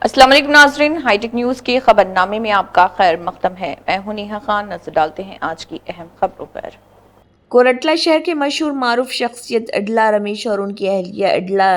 अस्सलाम वालेकुम नाज़रीन, हाईटेक न्यूज़ के खबरनामे में आपका खैर मकदम है। मैं हूं नेहा खान। नजर डालते हैं आज की अहम खबरों पर। कोरटला शहर के मशहूर मारूफ शख्सियत अडला रमेश और उनकी अहलिया अडला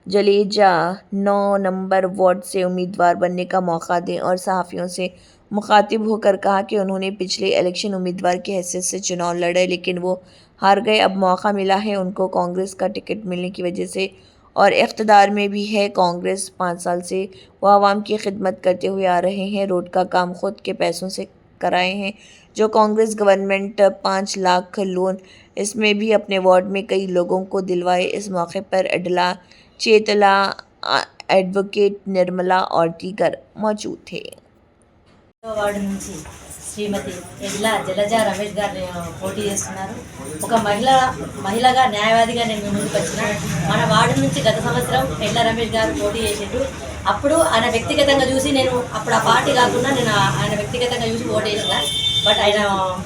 जलेजा 9 नंबर वार्ड से उम्मीदवार बनने का मौका दें और सहाफ़ियों से मुखातिब होकर कहा कि उन्होंने पिछले इलेक्शन उम्मीदवार की हैसियत से चुनाव लड़े लेकिन वो हार गए। अब मौका मिला है उनको कांग्रेस का टिकट मिलने की वजह से और इक़्तिदार में भी है कांग्रेस। 5 साल से वो आवाम की खिदमत करते हुए आ रहे हैं। रोड का काम खुद के पैसों से कराए हैं जो कांग्रेस गवर्नमेंट 5 लाख लोन इसमें भी अपने वार्ड में कई लोगों को दिलवाए। इस मौके पर अडला, चेतला, एडवोकेट निर्मला और दीगर मौजूद थे। వార్డు నుంచి శ్రీమతి ఎడ్ల జలజా రమేష్ గారిని పోటీ చేస్తున్నారు. ఒక మహిళగా న్యాయవాదిగా నేను ముందుకు వచ్చిన మన వార్డు నుంచి గత సంవత్సరం ఎడ్ల రమేష్ గారు పోటీ చేసిండ్రు. అప్పుడు ఆయన వ్యక్తిగతంగా చూసి నేను అప్పుడు ఆ పార్టీ కాకుండా నేను ఆయన వ్యక్తిగతంగా చూసి ఓటు వేసిన. బట్ ఆయన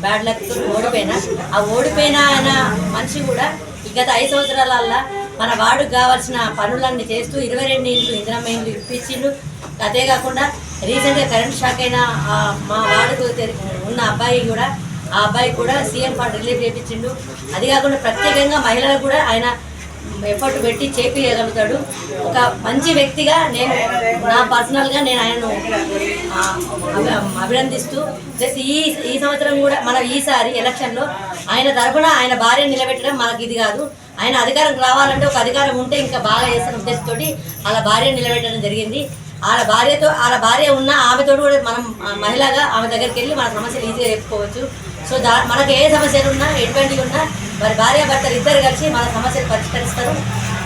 బ్యాడ్ లక్ ఓడిపోయినా. ఆ ఓడిపోయిన ఆయన మనిషి కూడా ఈ గత 5 సంవత్సరాలల్లా మన వార్డుకు కావాల్సిన పనులన్నీ చేస్తూ 22 ఇండ్లు ఇందిరమ్మ ఇండ్లు ఇప్పించిండు. అదే కాకుండా రీసెంట్గా కరెంట్ షాక్ అయిన మా వార్డుకు ఉన్న అబ్బాయి కూడా ఆ అబ్బాయి కూడా సీఎం ఫండ్ రిలీఫ్ చేయించిండు. అది కాకుండా ప్రత్యేకంగా మహిళలకు కూడా ఆయన ఎఫర్ట్ పెట్టి చేపియగలుగుతాడు. ఒక మంచి వ్యక్తిగా నేను నా పర్సనల్గా నేను ఆయనను అభినందిస్తూ జస్ట్ ఈ సంవత్సరం కూడా మనం ఈసారి ఎలక్షన్లో ఆయన తరఫున ఆయన భార్య నిలబెట్టడం మనకి ఇది కాదు. ఆయన అధికారం రావాలంటే ఒక అధికారం ఉంటే ఇంకా బాగా చేస్తున్న ఉద్దేశంతో వాళ్ళ భార్య నిలబెట్టడం జరిగింది. వాళ్ళ భార్య ఉన్న ఆమెతో కూడా మనం మహిళగా ఆమె దగ్గరికి వెళ్ళి మన సమస్యలు ఈజీగా చెప్పుకోవచ్చు. సో మనకు ఏ సమస్యలు ఉన్నా ఎటువంటివి ఉన్నా మరి భార్య భర్తలు ఇద్దరు కలిసి మన సమస్యలు పరిష్కరిస్తారు.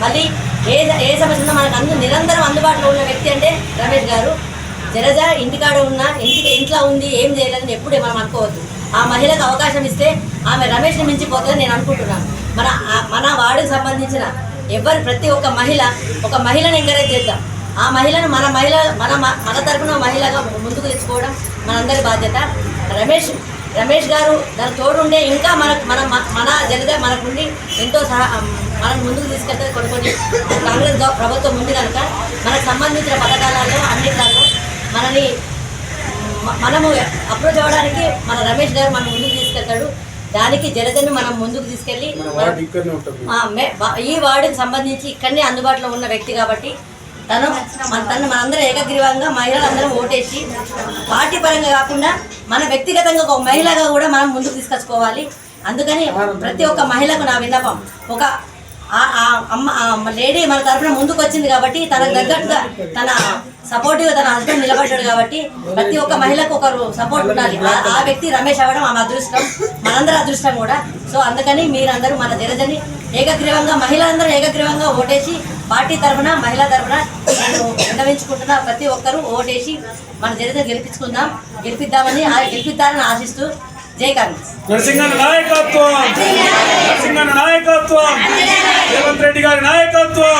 మళ్ళీ ఏ సమస్య ఉన్నా మనకు నిరంతరం అందుబాటులో ఉన్న వ్యక్తి అంటే రమేష్ గారు. జలజా ఇంటికాడ ఉన్న ఇంట్లో ఉంది ఏం చేయలేదని ఎప్పుడే మనం అనుకోవద్దు. ఆ మహిళకు అవకాశం ఇస్తే ఆమె రమేష్ని మించిపోతుందని నేను అనుకుంటున్నాను. మన వార్డుకు సంబంధించిన ప్రతి ఒక్క ఒక మహిళను ఎంకరేజ్ చేద్దాం. ఆ మహిళను మన తరఫున మహిళగా ముందుకు తెచ్చుకోవడం మనందరి బాధ్యత. రమేష్ గారు దాని తోడుండే ఇంకా మన జలజ మనకుండి ఎంతో మనం ముందుకు తీసుకెళ్తే కొన్ని కాంగ్రెస్ ప్రభుత్వం ఉంది కనుక మనకు సంబంధించిన పథకాలలో అన్నింటిలో మనము అప్రోచ్ అవ్వడానికి మన రమేష్ గారు మనం ముందుకు తీసుకెళ్తాడు. దానికి జలజను మనం ముందుకు తీసుకెళ్ళి ఈ వార్డుకి సంబంధించి ఇక్కడనే అందుబాటులో ఉన్న వ్యక్తి కాబట్టి తను మనందరం ఏకగ్రీవంగా మహిళలందరం ఓటేసి పార్టీ పరంగా కాకుండా మన వ్యక్తిగతంగా ఒక మహిళగా కూడా మనం ముందుకు తీసుకొచ్చుకోవాలి. అందుకని ప్రతి ఒక్క మహిళకు నా విన్నపం, ఒక లేడీ మన తరఫున ముందుకు వచ్చింది కాబట్టి తనకు తగ్గట్టుగా తన సపోర్టివ్గా తన హస్బెండ్ నిలబడ్డాడు కాబట్టి ప్రతి ఒక్క మహిళకు ఒకరు సపోర్ట్ ఉండాలి. ఆ వ్యక్తి రమేష్ అవ్వడం ఆమె అదృష్టం, మనందరి అదృష్టం కూడా. సో అందుకని మీరందరూ మన జలజని ఏకగ్రీవంగా మహిళలందరూ ఏకగ్రీవంగా ఓటేసి పార్టీ తరఫున మహిళా తరఫున నేను విన్నవించుకుంటున్నా. ప్రతి ఒక్కరూ ఓటేసి మన జలజని గెలిపిద్దామని గెలిపిద్దామని ఆశిస్తూ జై కాంగ్రెస్. నరసింహన్ నాయకత్వం, రేవంత్ రెడ్డి గారి నాయకత్వం.